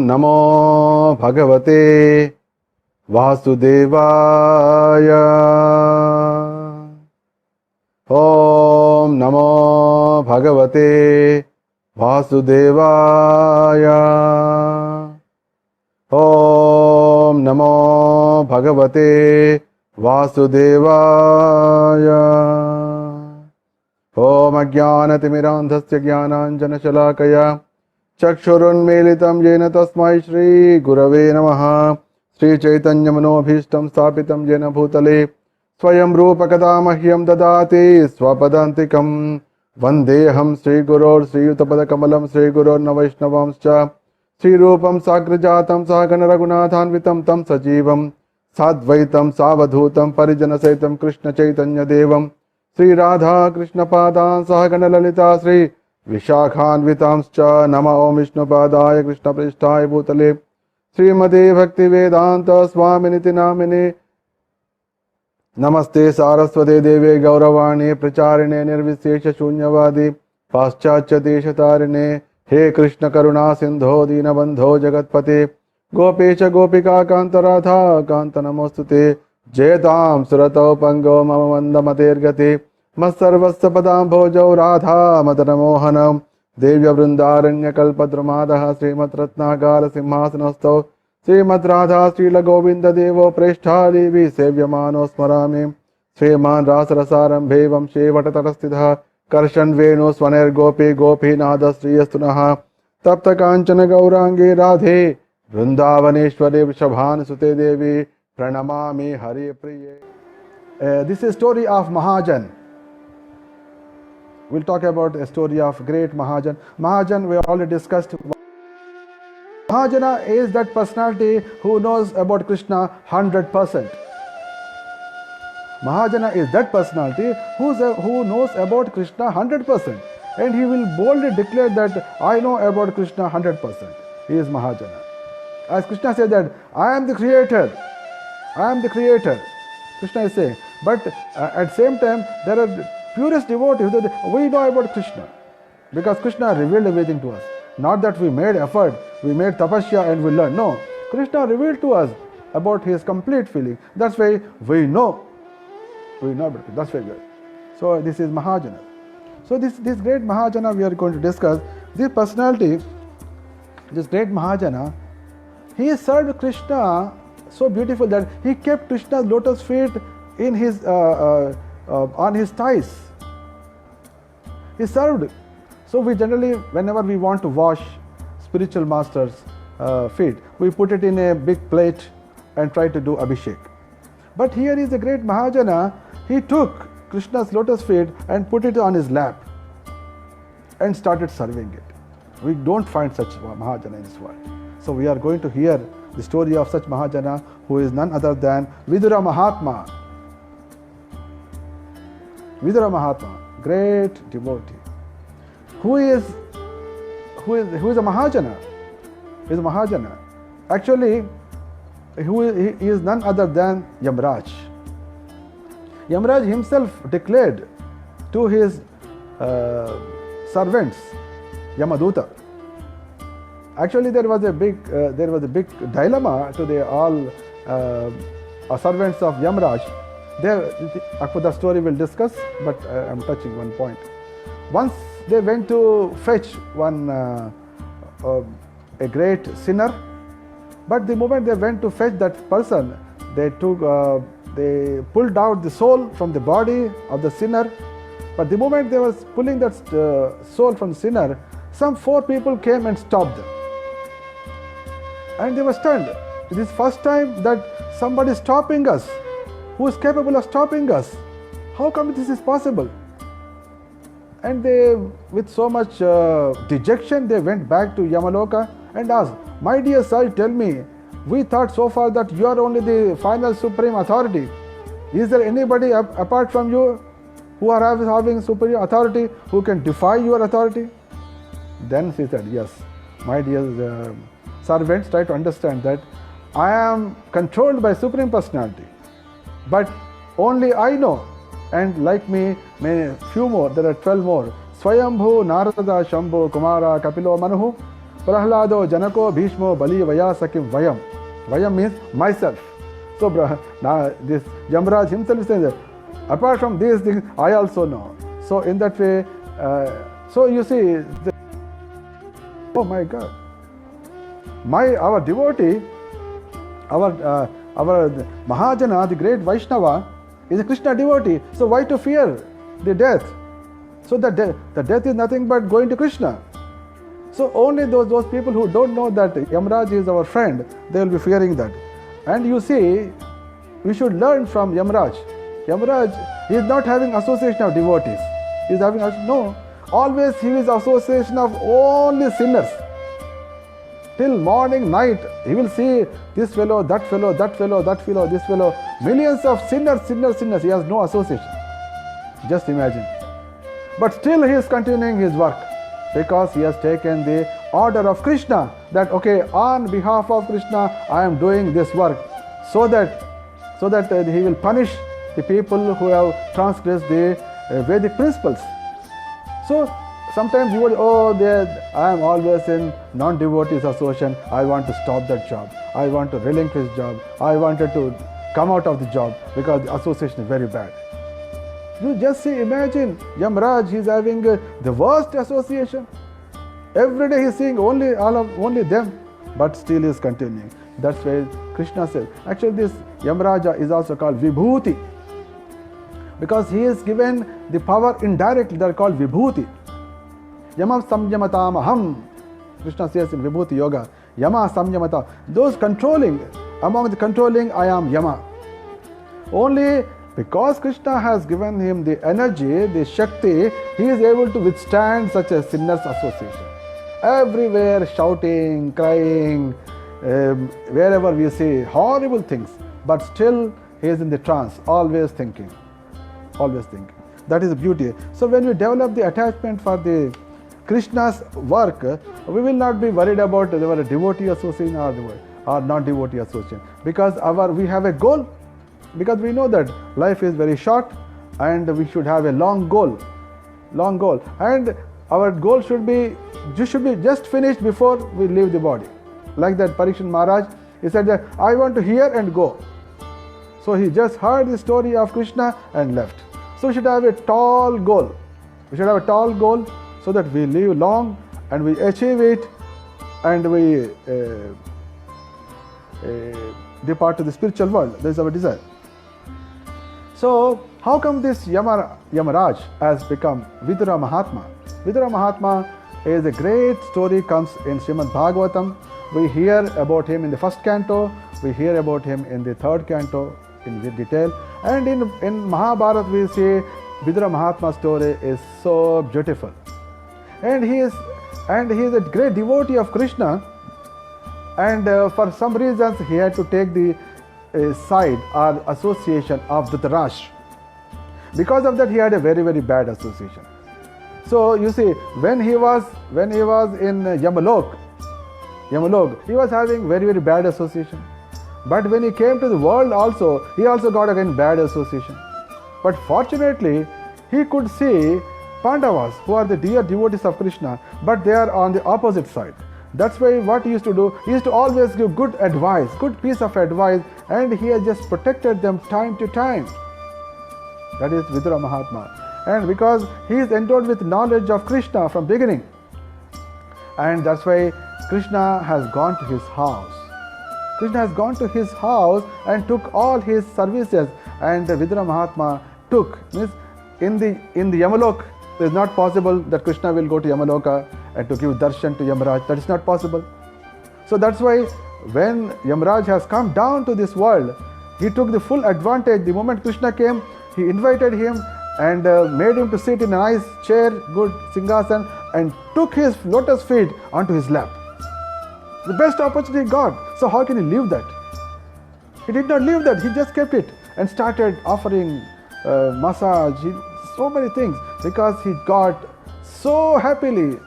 Namo Bhagavate Vasudevaya. Om Namo Bhagavate Vasudevaya. Om Namo Bhagavate Vasudevaya. Om Ajnanatimirandhasya Jnananjanashalakaya Chakshurunmilitam Jena Tasmai Shri Gurave Namaha. Shri Chaitanya Manobhishtam Stapitam Jena Bhutale Swayam Rupa Kadamahyam Dadati Swapadantikam Vandeham Shri Gurur Shri Utapada Kamalam Shri Gurur Navaishnavamscha Shri Rupam Sagrajatam Sahagana Raghunathanvitam Tam Sajivam Sadvaitam Savadhutam Parijana Saitam Krishna Chaitanya Devam Shri Radha Krishna Padan Sahagana Lalita Shri Vishakhanvitamscha Nama Om Vishnu Padaya Krishna Prishthaya Bhutale Srimate Bhaktivedanta Swaminiti Namine Namaste Saraswate Deve Gauravani Pracharine Nirvisesha Shunyavadi Paschatya Deshatarine He Krishna Karuna Sindho Dinabandho Jagatpate Gopesha Gopika Kantaratha Kantanamostute Jetam Suratau Pango Mama Mandamatergate Masarvassa Padam Bhojau Radha Madanamohanam Devya Vrindaranya Kalpadramadaha Srimat Ratnagara Simhasanasto Srimat Radha Srila Govinda Devo Preshtha Devi Sevyamano Smarami Sriman Rasarasaram Bhevam Shevatatastidha Karshan Venu Swaner Gopi Gopi Nada Sriyastunaha Tapta Kanchana Gaurangi Radhe Vrindavaneshwari Vishabhan Sute Devi Pranamami Hari Priye. This is story of Mahajan. We'll talk about a story of great Mahajan. Mahajan we already discussed. Mahajana is that personality who knows about Krishna 100%. Mahajana is that personality who knows about Krishna 100%. And he will boldly declare that I know about Krishna 100%. He is Mahajana. As Krishna said that I am the creator. I am the creator. Krishna is saying. But at the same time there are purest devotees that we know about Krishna. Because Krishna revealed everything to us. Not that we made effort, we made tapasya and we learned. No, Krishna revealed to us about his complete feeling. That's why we know. We know about it. That's very good. So this is Mahajana. So this great Mahajana we are going to discuss. This personality, this great Mahajana, he served Krishna so beautiful that he kept Krishna's lotus feet in his on his thighs. He served. So we generally, whenever we want to wash spiritual masters' feet, we put it in a big plate and try to do abhishek. But here is a great Mahajana. He took Krishna's lotus feet and put it on his lap and started serving it. We don't find such Mahajana in this world. So we are going to hear the story of such Mahajana who is none other than Vidura Mahatma. Vidura Mahatma, great devotee. Who is a Mahajana? He is a Mahajana. Actually, he is none other than Yamraj. Yamraj himself declared to his servants, Yamaduta. Actually, there was a big dilemma to all servants of Yamraj. After the story we'll discuss, but I am touching one point. Once they went to fetch one a great sinner, but the moment they went to fetch that person, they pulled out the soul from the body of the sinner. But the moment they was pulling that soul from the sinner, some 4 people came and stopped them. And they were stunned. It is first time that somebody is stopping us. Who is capable of stopping us? How come this is possible? And they, with so much dejection, they went back to Yamaloka and asked, my dear sir, tell me, we thought so far that you are only the final supreme authority. Is there anybody apart from you who are having superior authority who can defy your authority? Then she said, yes, my dear servants, try to understand that I am controlled by Supreme Personality. But only I know, and like me, few more, there are 12 more. Swayambhu, Narada, Shambhu, Kumara, Kapilo, Manuhu. Prahlado Janako Bhishmo Bali Vayasakim Vayam. Vayam means myself. So now this Yamraj himself says that apart from these things, I also know. So in that way, so you see, oh my God, our devotee, our Mahajana, the great Vaishnava, is a Krishna devotee. So why to fear the death? So the death is nothing but going to Krishna. So only those people who don't know that Yamraj is our friend, they will be fearing that. And you see, we should learn from Yamraj. Yamraj, he is not having association of devotees. He is having, no, always he is association of only sinners. Till morning, night, he will see this fellow, that fellow, that fellow, that fellow, this fellow. Millions of sinners. He has no association. Just imagine. But still he is continuing his work because he has taken the order of Krishna that, okay, on behalf of Krishna, I am doing this work so that he will punish the people who have transgressed the Vedic principles. So sometimes you would, I am always in non-devotees association. I want to stop that job. I want to relinquish job. I wanted to come out of the job because the association is very bad. You just see, imagine Yamraj, he is having the worst association. Every day he is seeing only them, but still he is continuing. That's why Krishna says. Actually, this Yamraja is also called Vibhuti, because he is given the power indirectly. They are called Vibhuti. Yama samyamatam aham. Krishna says in Vibhuti Yoga, Yama samyamata. Those controlling, among the controlling, I am Yama. Only because Krishna has given him the energy, the Shakti, he is able to withstand such a sinner's association. Everywhere shouting, crying, wherever we see horrible things, but still he is in the trance, always thinking. That is the beauty. So when we develop the attachment for the Krishna's work, we will not be worried about our devotee association or non-devotee association, because we have a goal. Because we know that life is very short and we should have a long goal. And our goal should be just finished before we leave the body. Like that Parikshit Maharaj, he said that I want to hear and go. So he just heard the story of Krishna and left. So we should have a tall goal. So that we live long and we achieve it and we depart to the spiritual world. That is our desire. So how come this Yamaraj has become Vidura Mahatma? Vidura Mahatma is a great story, comes in Srimad Bhagavatam. We hear about him in the first canto, we hear about him in the third canto in detail, and in Mahabharata we see Vidura Mahatma's story is so beautiful. And he is a great devotee of Krishna, and for some reasons he had to take the side or association of Dhritarashtra. Because of that he had a very, very bad association. So you see, when he was in Yamalok, he was having very, very bad association. But when he came to the world also, he also got again bad association. But fortunately, he could see Pandavas, who are the dear devotees of Krishna, but they are on the opposite side. That's why what he used to do, he used to always give good advice, good piece of advice, and he has just protected them time to time. That is Vidura Mahatma. And because he is endowed with knowledge of Krishna from beginning, and that's why Krishna has gone to his house. Krishna has gone to his house and took all his services, and Vidura Mahatma took, means in the Yamalok, it is not possible that Krishna will go to Yamaloka and to give darshan to Yamaraj. That is not possible. So that's why when Yamaraj has come down to this world, he took the full advantage. The moment Krishna came, he invited him and made him to sit in a nice chair, good singhasan, and took his lotus feet onto his lap. The best opportunity he got. So how can he leave that? He did not leave that. He just kept it and started offering massage, so many things, because he got so happily,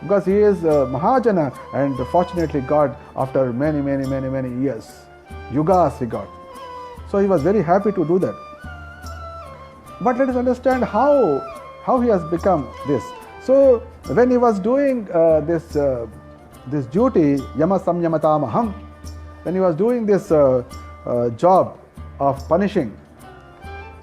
because he is Mahajana, and fortunately got after many years, yugas he got. So he was very happy to do that. But let us understand how he has become this. So when he was doing this duty, yama samyamatamaham, when he was doing this job of punishing,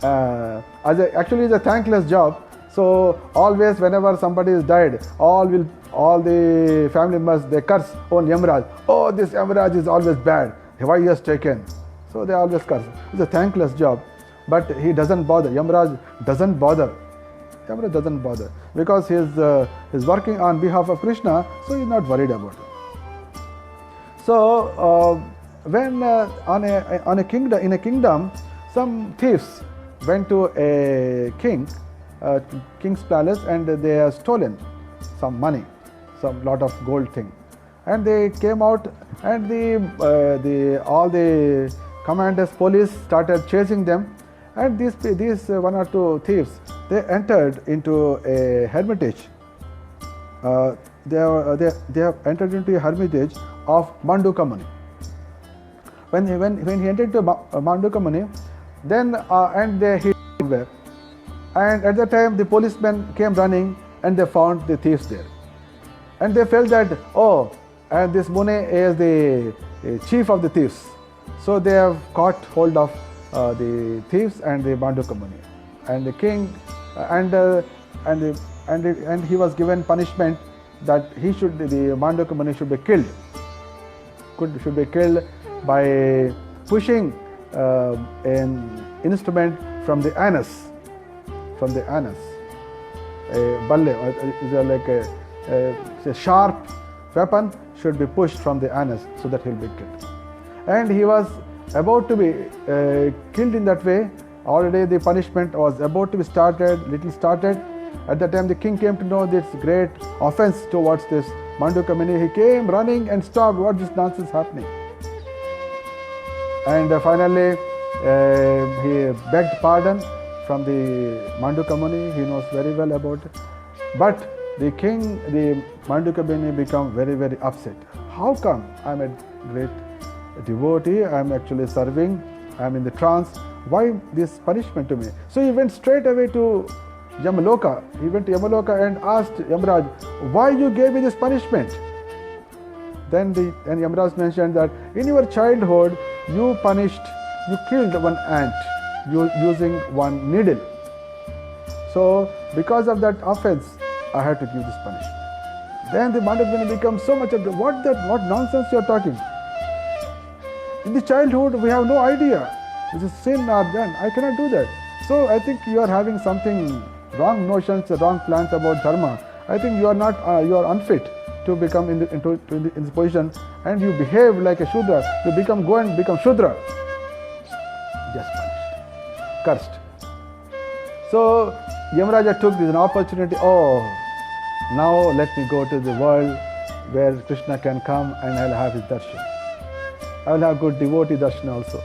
actually it's a thankless job. So always whenever somebody is died, all the family members, they curse on Yamraj. Oh, this Yamraj is always bad. Why he has taken? So they always curse. It's a thankless job, but he doesn't bother. Yamraj doesn't bother. Yamraj doesn't bother because he's working on behalf of Krishna, so he's not worried about it. So when in a kingdom, some thieves went to a king's palace, and they have stolen some money, some lot of gold thing, and they came out, and all the commanders, police started chasing them, and these one or two thieves, they entered into a hermitage. They have entered into a hermitage of Mandukya Muni. When he entered into Mandukya Muni, then and they hid there. And at that time, the policemen came running, and they found the thieves there. And they felt that, oh, and this Muni is the chief of the thieves. So they have caught hold of the thieves and the Mandukya Muni. And the king, and he was given punishment that the Mandukya Muni should be killed. Should be killed by pushing an instrument from the anus. From the anus, a balle, like a sharp weapon should be pushed from the anus so that he'll be killed. And he was about to be killed in that way. Already the punishment was about to be started. At that time, the king came to know this great offense towards this Mandukya Muni. He came running and stopped. What is this nonsense happening? And finally, he begged pardon from the Mandukya Muni. He knows very well about it. But the Mandukya Muni become very, very upset. How come? I'm a great devotee, I'm actually serving, I'm in the trance. Why this punishment to me? So he went straight away to Yamaloka. He went to Yamaloka and asked Yamraj, why you gave me this punishment? Then Yamraj mentioned that in your childhood, you killed one ant using one needle. So because of that offense, I had to give this punishment. Then the Mandukya Muni becomes so much of what nonsense you are talking. In the childhood, we have no idea. This is sin or then I cannot do that. So I think you are having something wrong notions, wrong plans about dharma. I think you are unfit to become in this position, and you behave like a Shudra. You go and become Shudra. Just punished, cursed. So Yamaraja took this an opportunity. Oh, now let me go to the world where Krishna can come and I'll have his darshan. I will have good devotee darshan also.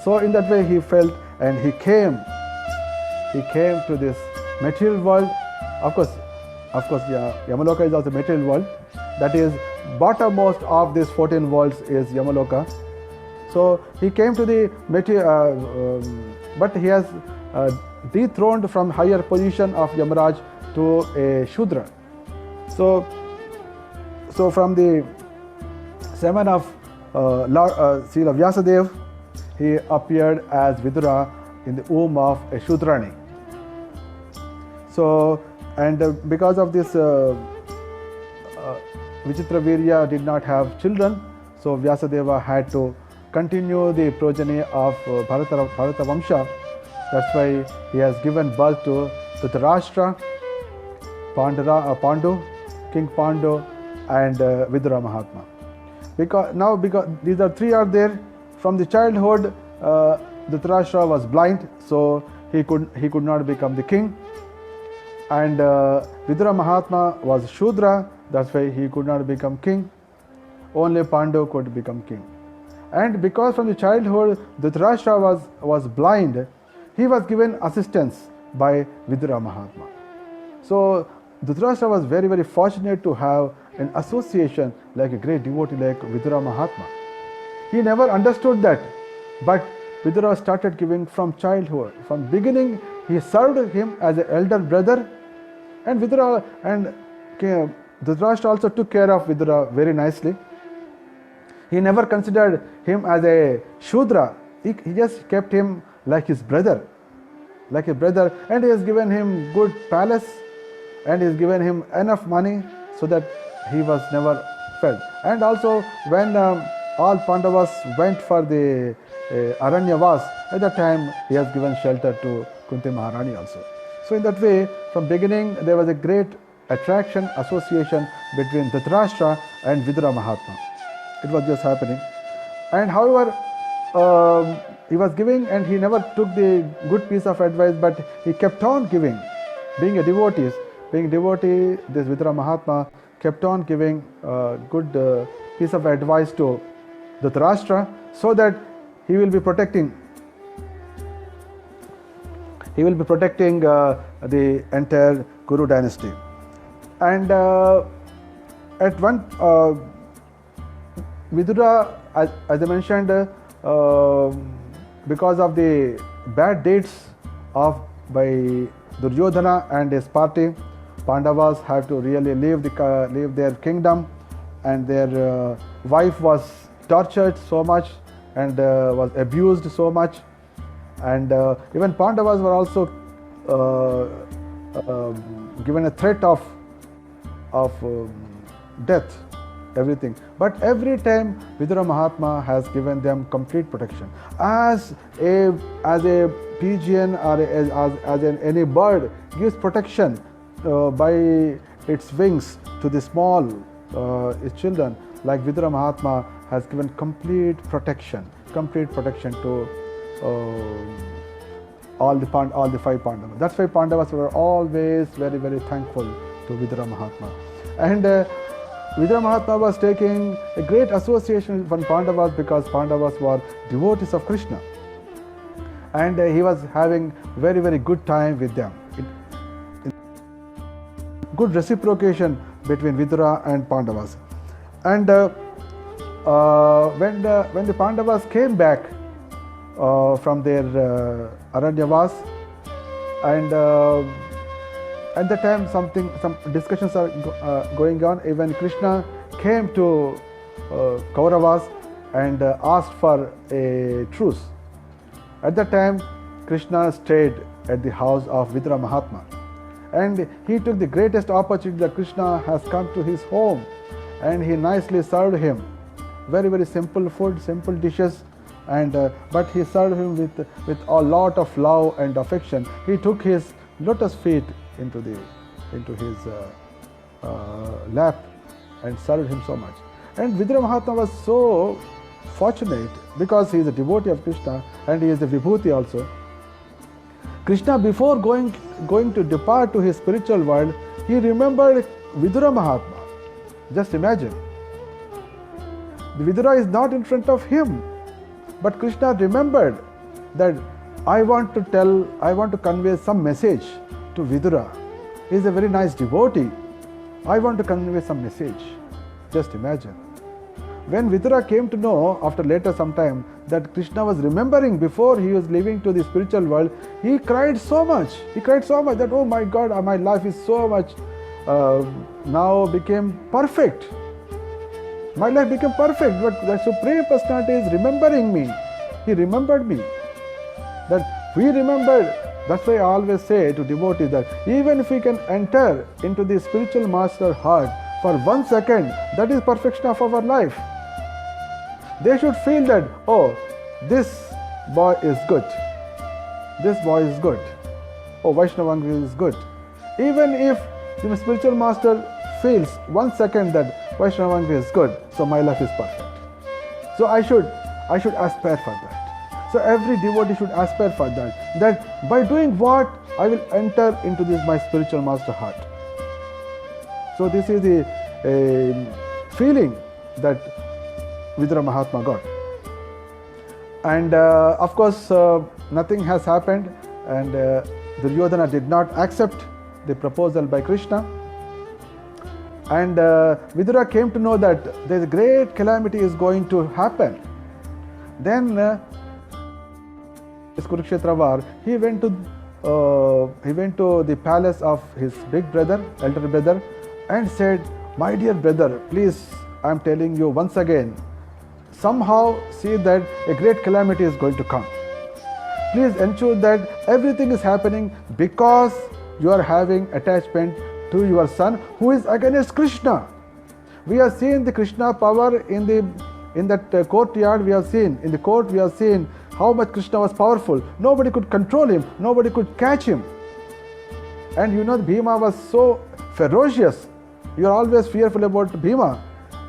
So in that way he felt, and he came to this material world. Of course, Yamaloka is also material world. That is, bottommost of these 14 worlds is Yamaloka. So he came to the material, but he has dethroned from higher position of Yamaraj to a Shudra. So from the semen of Srila Vyasadeva, he appeared as Vidura in the womb of a Shudrani. So, and because of this, Vichitra Virya did not have children, so Vyasadeva had to continue the progeny of Bharata Vamsha. That's why he has given birth to Dhritarashtra, Pandu, King Pandu, and Vidura Mahatma. Because these three are there, from the childhood, Dhritarashtra was blind, so he could not become the king. And Vidura Mahatma was Shudra, that's why he could not become king. Only Pandu could become king. And because from the childhood Dhritarashtra was blind, he was given assistance by Vidura Mahatma. So Dhritarashtra was very, very fortunate to have an association like a great devotee like Vidura Mahatma. He never understood that, but Vidura started giving from childhood. From beginning, he served him as an elder brother, And Vidura and Dhritarashtra also took care of Vidura very nicely. He never considered him as a Shudra. He just kept him like his brother, and he has given him good palace, and he has given him enough money so that he was never felt. And also when all Pandavas went for the Aranyavas, at that time he has given shelter to Kunti Maharani also. So in that way, from beginning there was a great attraction, association between Dhritarashtra and Vidura Mahatma. It was just happening. And however, he was giving, and he never took the good piece of advice, but he kept on giving. Being a devotee, this Vidura Mahatma kept on giving good piece of advice to Dhritarashtra, so that he will be protecting the entire Kuru dynasty. And at one Vidura, as I mentioned, because of the bad deeds by Duryodhana and his party, Pandavas had to really leave their kingdom, and their wife was tortured so much and was abused so much, and even Pandavas were also given a threat of death, everything. But every time Vidura Mahatma has given them complete protection. As a pigeon or as any bird gives protection by its wings to the small children, like Vidura Mahatma has given complete protection to all the five Pandavas. That's why Pandavas were always very, very thankful to Vidura Mahatma. And Vidura Mahatma was taking a great association with Pandavas because Pandavas were devotees of Krishna. And he was having very, very good time with them. Good reciprocation between Vidura and Pandavas. And when the Pandavas came back from their Aranyavas, and at the time some discussions are going on. Even Krishna came to Kauravas and asked for a truce. At that time, Krishna stayed at the house of Vidura Mahatma, and he took the greatest opportunity that Krishna has come to his home, and he nicely served him very, very simple food, simple dishes, and but he served him with a lot of love and affection. He took his lotus feet into his lap and served him so much. And Vidura Mahatma was so fortunate because he is a devotee of Krishna and he is a Vibhuti also. Krishna, before going to depart to his spiritual world, he remembered Vidura Mahatma. Just imagine. The Vidura is not in front of him, but Krishna remembered that I want to convey some message to Vidura. He is a very nice devotee. I want to convey some message. Just imagine. When Vidura came to know after later some time that Krishna was remembering before he was leaving to the spiritual world, he cried so much. That, oh my God, my life is so much now became perfect. My life became perfect, but the Supreme Personality is remembering me. He remembered me. That we remembered. That's why I always say to devotees that even if we can enter into the spiritual master heart for 1 second, that is perfection of our life. They should feel that, oh, this boy is good. This boy is good. Oh, Vaishnavanghri is good. Even if the spiritual master feels 1 second that Vaishnavanghri is good, so my life is perfect. So I should aspire for that. So every devotee should aspire for that. That by doing what, I will enter into this my spiritual master heart. So this is the feeling that Vidura Mahatma got. And of course, nothing has happened, and Duryodhana did not accept the proposal by Krishna. And Vidura came to know that there is a great calamity is going to happen. Then this Kurukshetra war, he went to the palace of his big brother, elder brother, and said, "My dear brother, please, I am telling you once again, somehow see that a great calamity is going to come. Please ensure that everything is happening because you are having attachment to your son who is against Krishna." We have seen the Krishna power in that courtyard. We have seen in the court. We have seen how much Krishna was powerful. Nobody could control him. Nobody could catch him. And Bhima was so ferocious. You are always fearful about Bhima.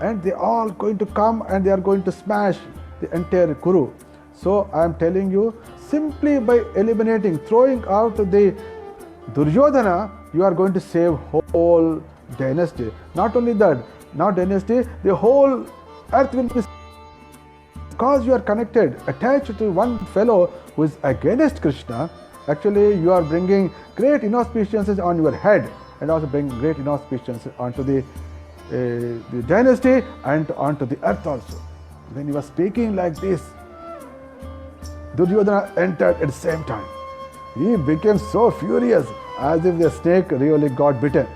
And they are all going to come and they are going to smash the entire Kuru. So I am telling you, simply by eliminating, throwing out the Duryodhana, you are going to save whole dynasty. Not only that, not dynasty, the whole earth will be, because you are connected, attached to one fellow who is against Krishna. Actually, you are bringing great inauspiciences on your head and also bring great inauspiciences onto the dynasty and onto the earth also. When he was speaking like this, Duryodhana entered at the same time. He became so furious, as if the snake really got bitten.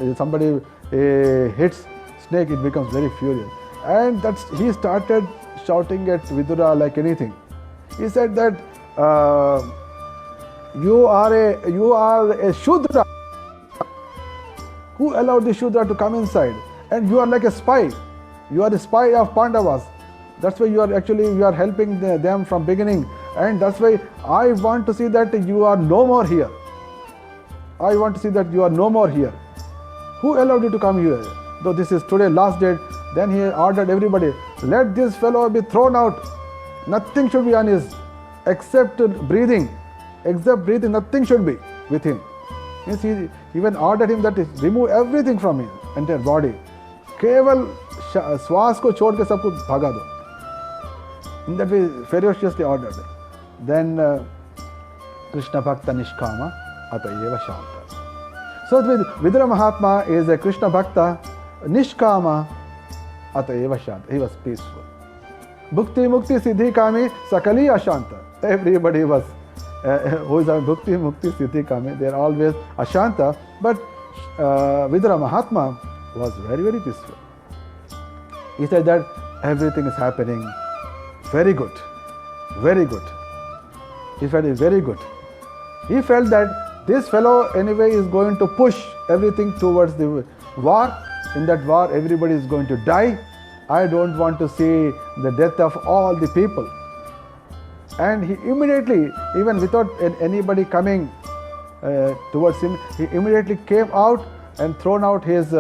If somebody hits snake, it becomes very furious. And he started shouting at Vidura like anything. He said that you are a Shudra. Who allowed the Shudra to come inside? And you are like a spy. You are the spy of Pandavas. That's why you are helping them from beginning. And that's why I want to see that you are no more here. I want to see that you are no more here. Who allowed you to come here? Though this is today last date, then he ordered everybody, let this fellow be thrown out. Nothing should be on his, except breathing. Except breathing, nothing should be with him. Means he even ordered him that remove everything from his entire body. केवल श्वास को छोड़ के सब कुछ भागा दो. In that way, ferociously ordered. Then Krishna Bhakta Nishkama Atayeva Shanta. So Vidura Mahatma is a Krishna Bhakta Nishkama Atayeva Shanta. He was peaceful. Bhukti Mukti Siddhi Kami Sakali Ashanta. Everybody was who is a Bhukti Mukti Siddhi Kami. They are always Ashanta. But Vidura Mahatma was very, very peaceful. He said that everything is happening very good, very good. He felt it very good. He felt that this fellow anyway is going to push everything towards the war. In that war, everybody is going to die. I don't want to see the death of all the people. And he immediately, even without anybody coming towards him, he immediately came out and thrown out his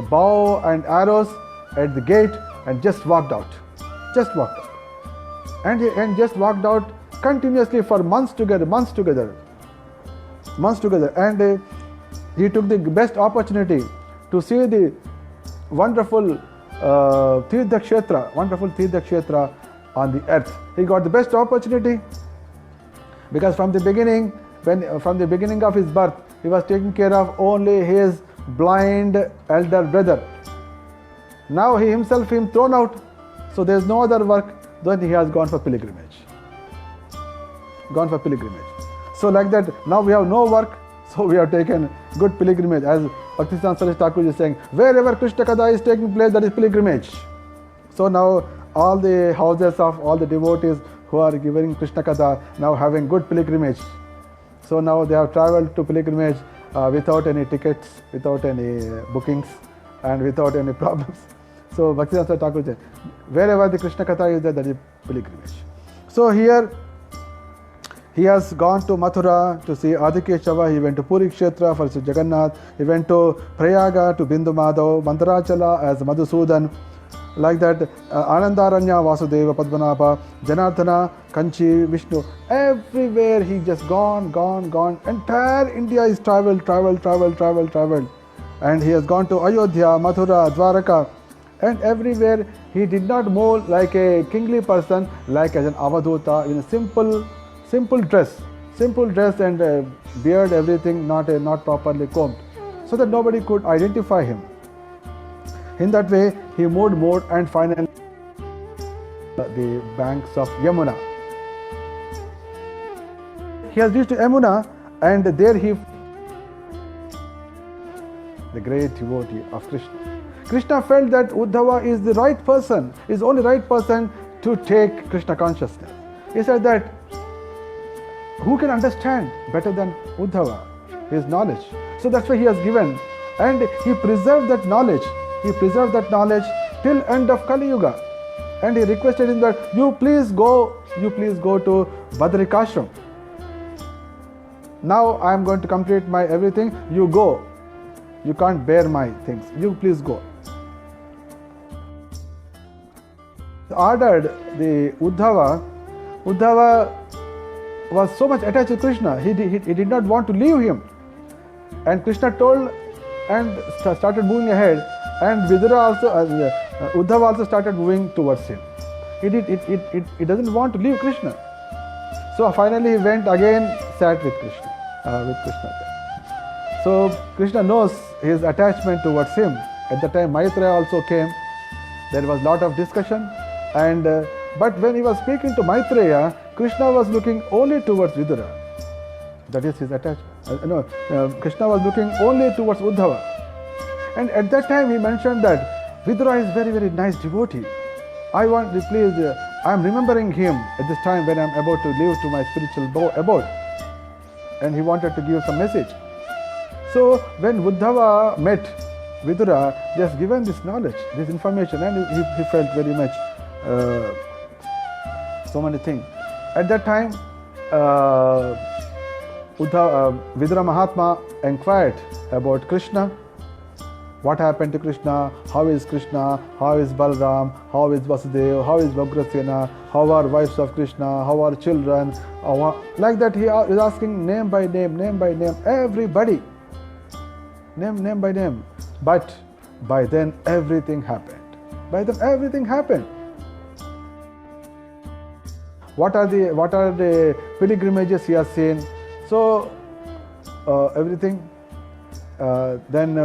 bow and arrows at the gate and just walked out. Just walked out. And just walked out continuously for months together. And he took the best opportunity to see the wonderful Tirtha Kshetra on the earth. He got the best opportunity because from the beginning of his birth, he was taking care of only his blind elder brother. Now he himself thrown out, so there is no other work. Then he has gone for pilgrimage. So like that, now we have no work, so we have taken good pilgrimage. As Bhaktivedanta Saraswati Thakur is saying, wherever Krishna Katha is taking place, that is pilgrimage. So now all the houses of all the devotees who are giving Krishna Katha now having good pilgrimage. So now they have traveled to pilgrimage without any tickets, without any bookings, and without any problems. So Bhaktivedanta Saraswati Thakur said, wherever the Krishna Katha is there, that is pilgrimage. So here he has gone to Mathura to see Adikeshava. He went to Puri Kshetra for Jagannath. He went to Prayaga to Bindu Madhav, Mantarachala as Madhusudan. Like that, Anandaranya, Vasudeva, Padmanabha, Janardhana, Kanchi, Vishnu. Everywhere he just gone. Entire India is traveled. And he has gone to Ayodhya, Mathura, Dwaraka. And everywhere he did not move like a kingly person, like as an Avadhuta, in a simple dress and beard, everything not properly combed, so that nobody could identify him. In that way, he moved and finally the banks of Yamuna. he has reached Yamuna, and there he, the great devotee of Krishna. Krishna felt that Uddhava is the right person, is only right person to take Krishna consciousness. He said that who can understand better than Uddhava? His knowledge. So that's why he has given, and he preserved that knowledge. He preserved that knowledge till end of Kali Yuga. And he requested him that you please go to Badrikashram. Now I am going to complete my everything. You go. You can't bear my things. You please go. Ordered the Uddhava. Uddhava was so much attached to Krishna. He did not want to leave him. And Krishna told and started moving ahead. And Vidura also, Uddhava also started moving towards him. He doesn't want to leave Krishna. So finally he went again, sat with Krishna. So Krishna knows his attachment towards him. At the time Maitreya also came. There was lot of discussion. And but when he was speaking to Maitreya, Krishna was looking only towards Vidura. That is his attachment. Krishna was looking only towards Uddhava. And at that time he mentioned that Vidura is very, very nice devotee. I am remembering him at this time when I am about to leave to my spiritual abode. And he wanted to give some message. So when Uddhava met Vidura, just given this knowledge, this information, and he felt very much so many things. At that time, Vidura Mahatma inquired about Krishna. What happened to Krishna? How is Krishna? How is Balram? How is Vasudeva? How is Vagrasena? How are wives of Krishna? How are children? Like that he is asking name by name, everybody. Name by name. But by then everything happened. What are the pilgrimages he has seen? So everything. Then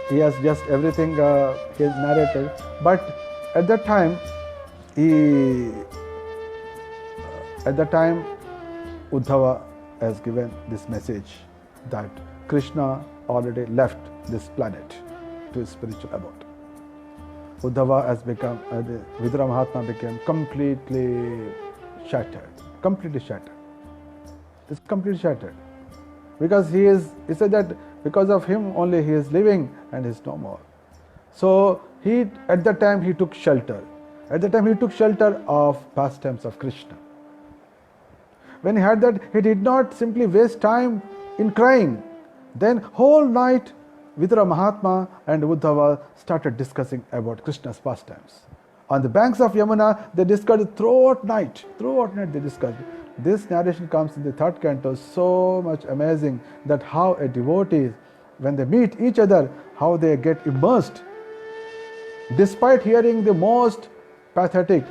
he has just everything he has narrated. But at that time, Uddhava has given this message that Krishna already left this planet to his spiritual abode. Uddhava has become, Vidura Mahatma became completely shattered. It's completely shattered. Because he said that because of him only he is living and he is no more. So at that time he took shelter. Of pastimes of Krishna. When he heard that, he did not simply waste time in crying. Then whole night Vidura Mahatma and Uddhava started discussing about Krishna's pastimes. On the banks of Yamuna, they discussed throughout night they discussed. This narration comes in the third canto, so much amazing that how a devotee, when they meet each other, how they get immersed. Despite hearing the most pathetic,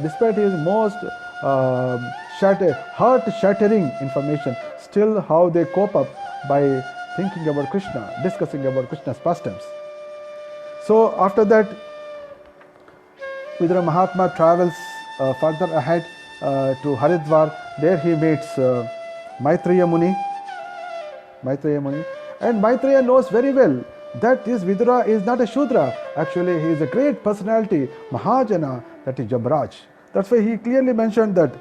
despite his most heart-shattering information, still how they cope up by thinking about Krishna, discussing about Krishna's pastimes. So after that, Vidura Mahatma travels further ahead to Haridwar. There he meets Maitreya Muni. And Maitreya knows very well that this Vidura is not a Shudra. Actually, he is a great personality, Mahajana, that is Jamraj. That's why he clearly mentioned that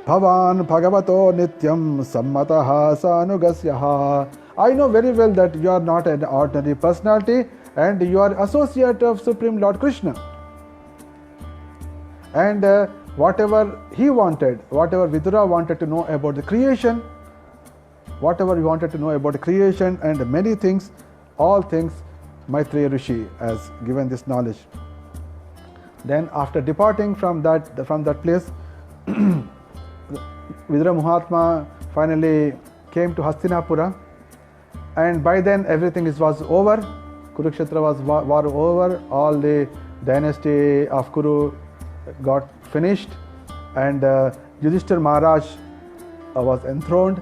Bhavan Bhagavato Nityam Sammataha Sanugasyaha. I know very well that you are not an ordinary personality and you are associate of Supreme Lord Krishna. And whatever he wanted, whatever Vidura wanted to know about the creation, and many things, all things, Maitreya Rishi has given this knowledge. Then after departing from that place, Vidura Mahatma finally came to Hastinapura, and by then everything was over. Kurukshetra was war over. All the dynasty of Kuru got finished, and Yudhishthira Maharaj was enthroned,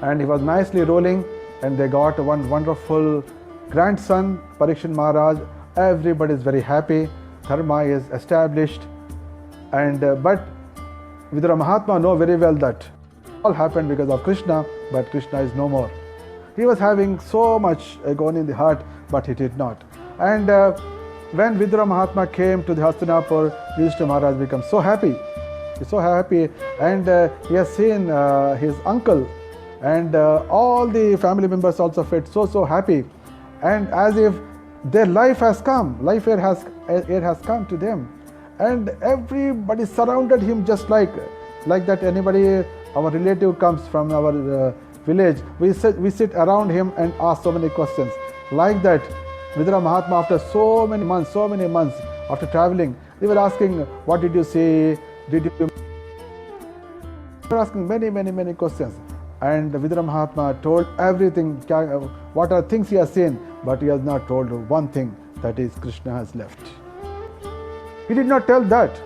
and he was nicely ruling, and they got one wonderful grandson, Parikshit Maharaj. Everybody is very happy. Dharma is established, and but Vidura Mahatma know very well that all happened because of Krishna, but Krishna is no more. He was having so much agony in the heart, but he did not. And when Vidura Mahatma came to the Hastinapur, Yudhishthira Maharaj became so happy. He's so happy, and he has seen his uncle, and all the family members also felt so happy, and as if their life has come, air has come to them, and everybody surrounded him just like that. Anybody, our relative comes from our village, we sit around him and ask so many questions. Like that, Vidura Mahatma, after so many months after traveling, they were asking, what did you see? They were asking many questions. And Vidura Mahatma told everything, what are things he has seen, but he has not told one thing, that is Krishna has left. He did not tell that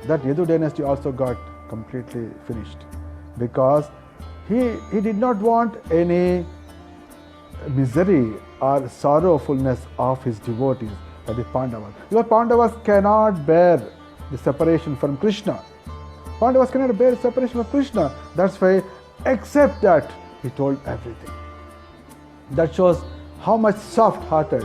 Yadu dynasty also got completely finished, because he did not want any misery or sorrowfulness of his devotees, that is Pandavas. Because Pandavas cannot bear the separation from Krishna. Pandavas cannot bear separation from Krishna. That's why, except that, he told everything. That shows how much soft-hearted,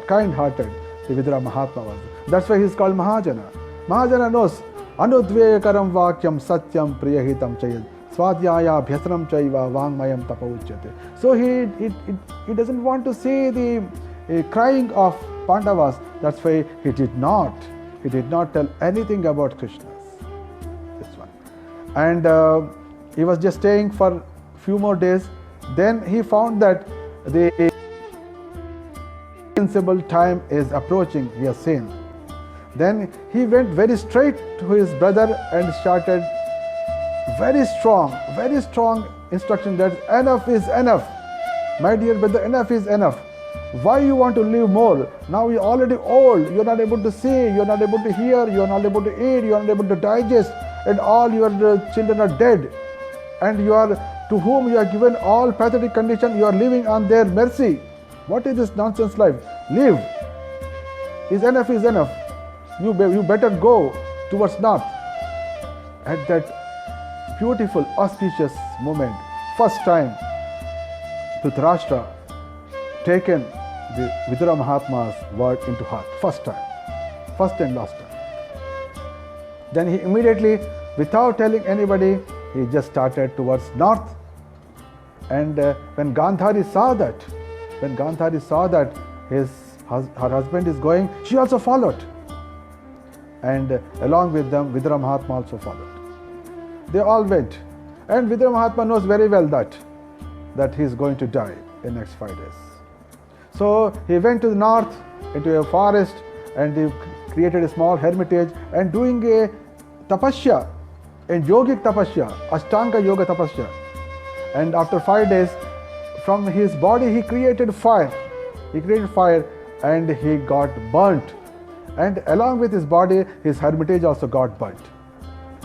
kind-hearted the Vidura Mahatma was. That's why he is called Mahajana. Mahajana knows Anudvekaram Vakyam Satyam Priyahitam Chayad Swadhyaya Bhyasanam Chaiva Vangmayam Tapauchyate. So he doesn't want to see the crying of Pandavas. That's why he did not tell anything about Krishna. This one. And he was just staying for few more days. Then he found that the invincible time is approaching, he has seen. Then he went very straight to his brother and started very strong instruction that enough is enough. My dear brother, enough is enough. Why you want to live more? Now you're already old, you're not able to see, you're not able to hear, you're not able to eat, you're not able to digest, and all your children are dead. And to whom you are given all pathetic condition, you are living on their mercy. What is this nonsense life? Live. Enough is enough. You better go towards north. At that beautiful, auspicious moment, first time Dhritarashtra taken the Vidura Mahatma's word into heart. First and last time. Then he immediately, without telling anybody, he just started towards north. And when Gandhari saw that her husband is going, she also followed. And along with them, Vidura Mahatma also followed. They all went. And Vidura Mahatma knows very well that he is going to die in the next 5 days. So he went to the north, into a forest, and he created a small hermitage and doing a tapasya, a yogic tapasya, Ashtanga yoga tapasya. And after 5 days, from his body he created fire. And he got burnt. And along with his body, his hermitage also got burnt.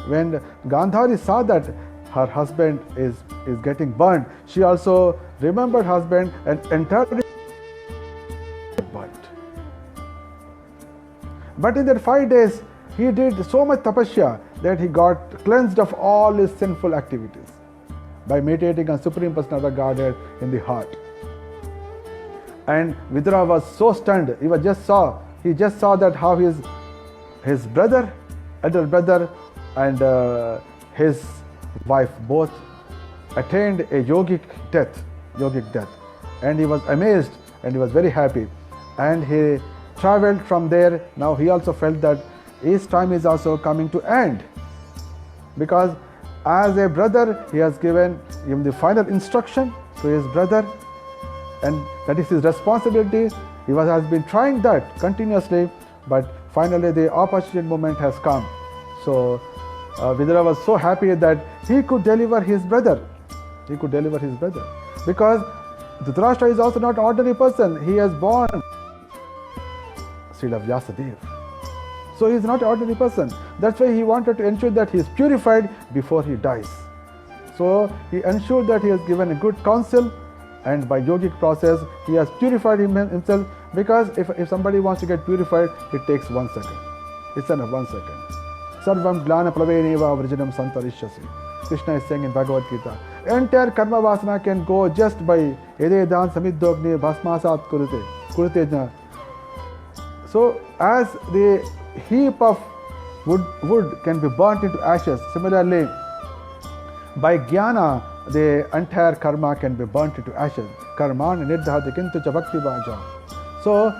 When Gandhari saw that her husband is getting burnt, she also remembered husband and entirely burnt. But in that 5 days, he did so much tapasya that he got cleansed of all his sinful activities by meditating on Supreme Personality of Godhead in the heart. And Vidura was so stunned. He just saw that how his brother, elder brother, and his wife both attained a yogic death. And he was amazed and he was very happy. And he traveled from there. Now he also felt that his time is also coming to end, because as a brother, he has given him the final instruction to his brother, and that is his responsibility. He has been trying that continuously, but finally the opportune moment has come. So Vidura was so happy that he could deliver his brother. Because Dhritarashtra is also not an ordinary person. He has born Srila Vyasadeva. So he is not an ordinary person. That's why he wanted to ensure that he is purified before he dies. So he ensured that he has given a good counsel, and by yogic process he has purified himself, because if somebody wants to get purified, it takes 1 second. It's enough, 1 second. Sarvam glana praveneva vrijanam santarishyasi. Krishna is saying in Bhagavad Gita. Entire karma vasana can go just by ededan samidogni bhasmasat kurute. So as the heap of wood can be burnt into ashes, similarly by jnana the entire karma can be burnt into ashes. Karman nirdhati kintu cha bhakti bhaja. So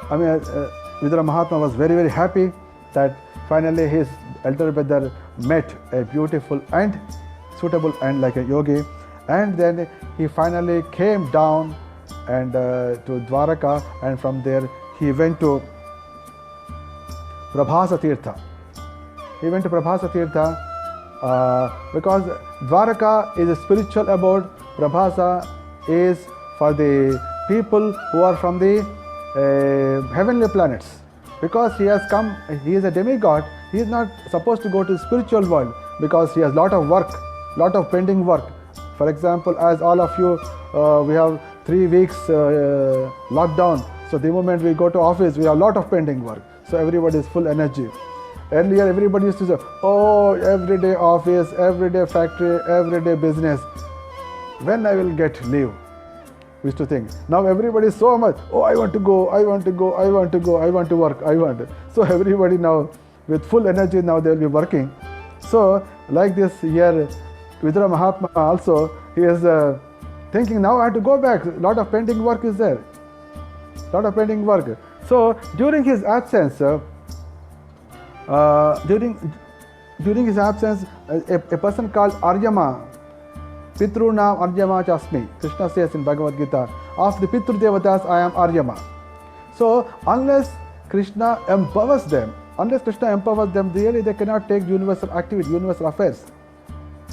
Vidura Mahatma was very, very happy that finally his elder brother met a beautiful and suitable and like a yogi, and then he finally came down and to Dwaraka, and from there he went to Prabhasa Tirtha. He went to Prabhasa Tirtha because Dwaraka is a spiritual abode. Prabhasa is for the people who are from the heavenly planets. Because he has come, he is a demigod, he is not supposed to go to the spiritual world because he has lot of work, lot of pending work. For example, as all of you, we have 3 weeks lockdown. So the moment we go to office, we have lot of pending work. So everybody is full energy. Earlier, everybody used to say, oh, everyday office, everyday factory, everyday business. When I will get leave? We used to think. Now everybody is so much, oh, I want to go, I want to go, I want to go, I want to work, I want to. So everybody now with full energy now they will be working. So like this here, Vidura Mahatma also, he is thinking now I have to go back. A lot of pending work is there. Lot of pending work. So during his absence, during his absence, a person called Aryama, Pitrunam Aryama Chasmi, Krishna says in Bhagavad Gita, of the Pitru Devatas I am Aryama. So unless Krishna empowers them, really they cannot take universal activity, universal affairs.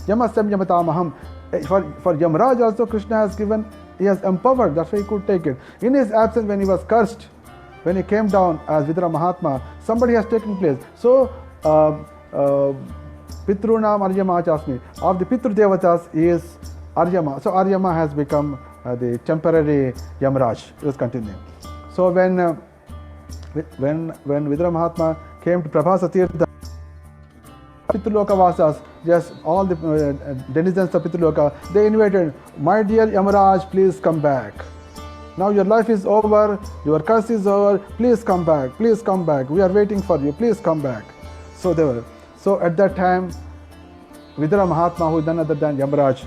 Yamasam Yamatamaham. For Yamraj also Krishna has given, he has empowered, that's why he could take it. In his absence, when he was cursed, when he came down as Vidura Mahatma, somebody has taken place. So Pitrunam Aryama Chasmi. Of the Pitru Devatas is Aryama. So Aryama has become the temporary Yamraj. It was continuing. So when Vidura Mahatma came to Prabhasa Tirtha, Pitruloka Vasas, just all the denizens of Pitruloka, they invited, my dear Yamaraj, please come back. Now your life is over, your curse is over, please come back, we are waiting for you, please come back. So they were. So at that time, Vidura Mahatma, who is none other than Yamaraj,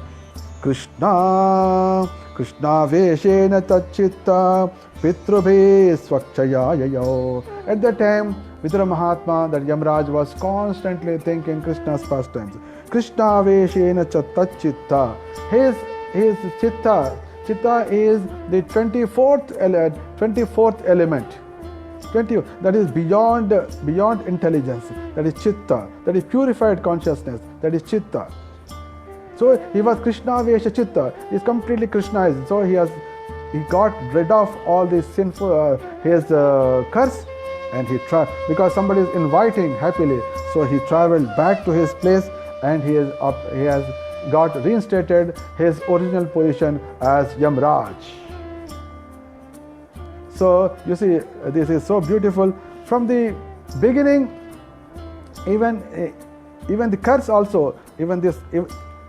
Krishna Veshena Tachitta Pitrubhe Swakchaya Yayo. At that time, Vidura Mahatma, that Yamaraj was constantly thinking Krishna's pastimes. Krishna Veshena Tachitta. His Chitta is the 24th element. That is beyond intelligence. That is Chitta. That is purified consciousness. That is Chitta. So he was Krishna Vesha Chitta. He is completely Krishnaized. So he got rid of all this sinful his curse, and he tried, because somebody is inviting happily. So he traveled back to his place, and he has got reinstated his original position as Yamraj. So you see, this is so beautiful. From the beginning, even the curse also, this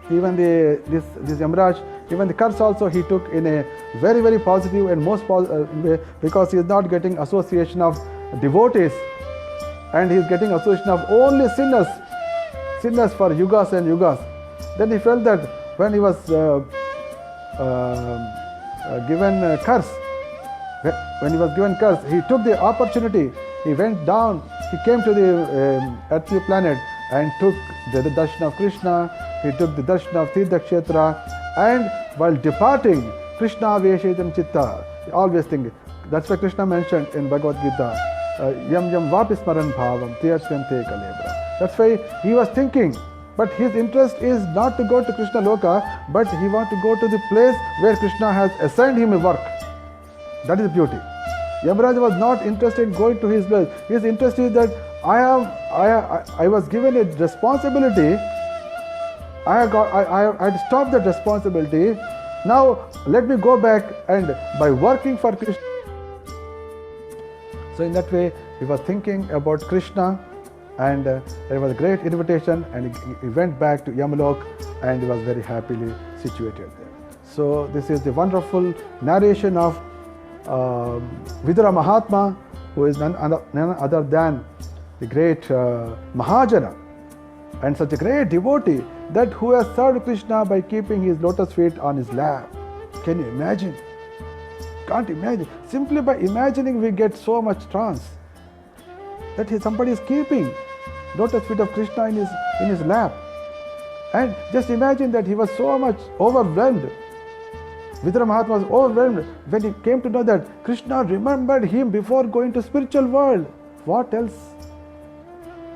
Yamraj, even the curse also he took in a very, very positive and most positive way, because he is not getting association of devotees, and he is getting association of only sinners for yugas and yugas. Then he felt that when he was given curse, he took the opportunity. He went down. He came to the earthly planet and took the darshan of Krishna. He took the darshan of Tirtha Kshetra, and while departing, Krishna Veshetam Chitta. Always think. That's why Krishna mentioned in Bhagavad Gita, Yam Yam Vapismaran Bhavam Tiyarsyante Kalebra. That's why he was thinking. But his interest is not to go to Krishna Loka, but he wants to go to the place where Krishna has assigned him a work. That is beauty. Yamaraj was not interested in going to his place. His interest is that I was given a responsibility. I had stopped that responsibility. Now let me go back, and by working for Krishna. So in that way, he was thinking about Krishna, And there was a great invitation, and he went back to Yamalok, and he was very happily situated there. So this is the wonderful narration of Vidura Mahatma, who is none other than the great Mahajana, and such a great devotee, that who has served Krishna by keeping his lotus feet on his lap. Can you imagine? Can't imagine. Simply by imagining we get so much trance, that somebody is keeping lotus feet of Krishna in his lap. And just imagine that he was so much overwhelmed. Vidura Mahatma was overwhelmed when he came to know that Krishna remembered him before going to spiritual world. What else?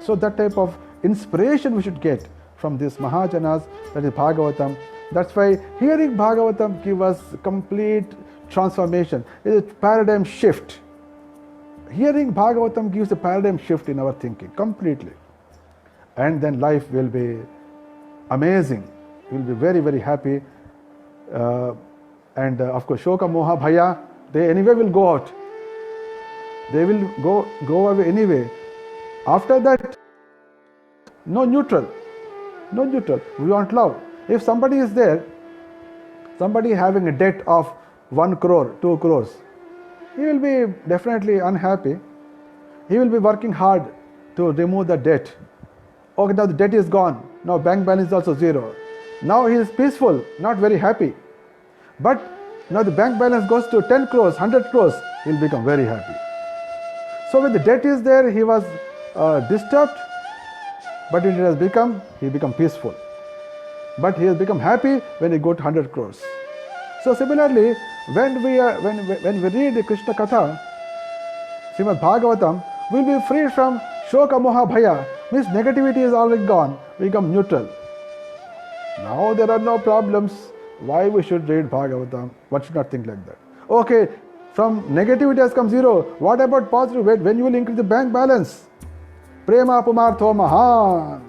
So that type of inspiration we should get from these Mahajanas, that is Bhagavatam. That's why hearing Bhagavatam gives us complete transformation. It is a paradigm shift. Hearing Bhagavatam gives a paradigm shift in our thinking completely. And then life will be amazing. We will be very, very happy. And of course, Shoka, Moha, Bhaya, they anyway will go out. They will go away anyway. After that, no neutral. No neutral. We want love. If somebody is there, somebody having a debt of 1 crore, 2 crores, he will be definitely unhappy. He will be working hard to remove the debt. Okay, now the debt is gone. Now bank balance is also zero. Now he is peaceful, not very happy. But now the bank balance goes to 10 crores, 100 crores, he will become very happy. So when the debt is there, he was disturbed, but when it has become, he become peaceful. But he has become happy when he got 100 crores. So similarly, when we read the Krishna Katha, Srimad Bhagavatam, we will be free from Shoka, Moha, Bhaya. Means negativity is already gone. We become neutral. Now there are no problems. Why we should read Bhagavatam? One should not think like that. Okay, from negativity has come zero. What about positive? When you will increase the bank balance? Prema Pumartho Mahan.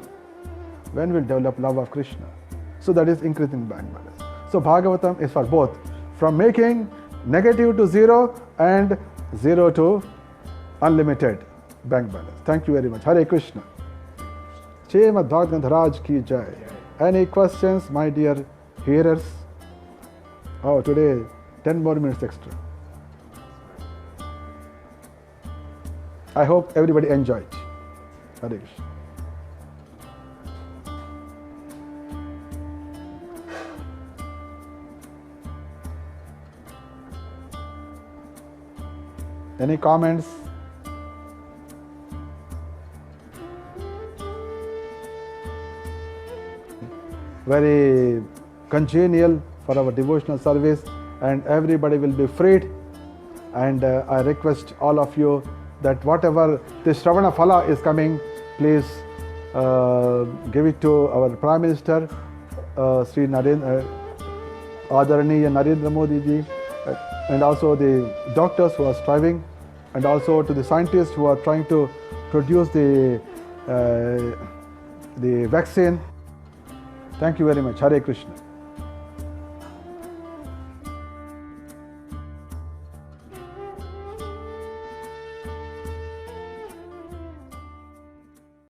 When we will develop love of Krishna. So that is increasing bank balance. So Bhagavatam is for both. From making negative to zero and zero to unlimited bank balance. Thank you very much. Hare Krishna. Srimad Bhagavatam Raj ki jai. Any questions, my dear hearers? Oh, today 10 more minutes extra. I hope everybody enjoyed. Hare Krishna. Any comments? Very congenial for our devotional service, and everybody will be freed. And I request all of you that whatever this Shravana Phala is coming, please give it to our Prime Minister, Sri Adaraniya Narendra Modi ji, and also the doctors who are striving, and also to the scientists who are trying to produce the vaccine. Thank you very much. Hare Krishna.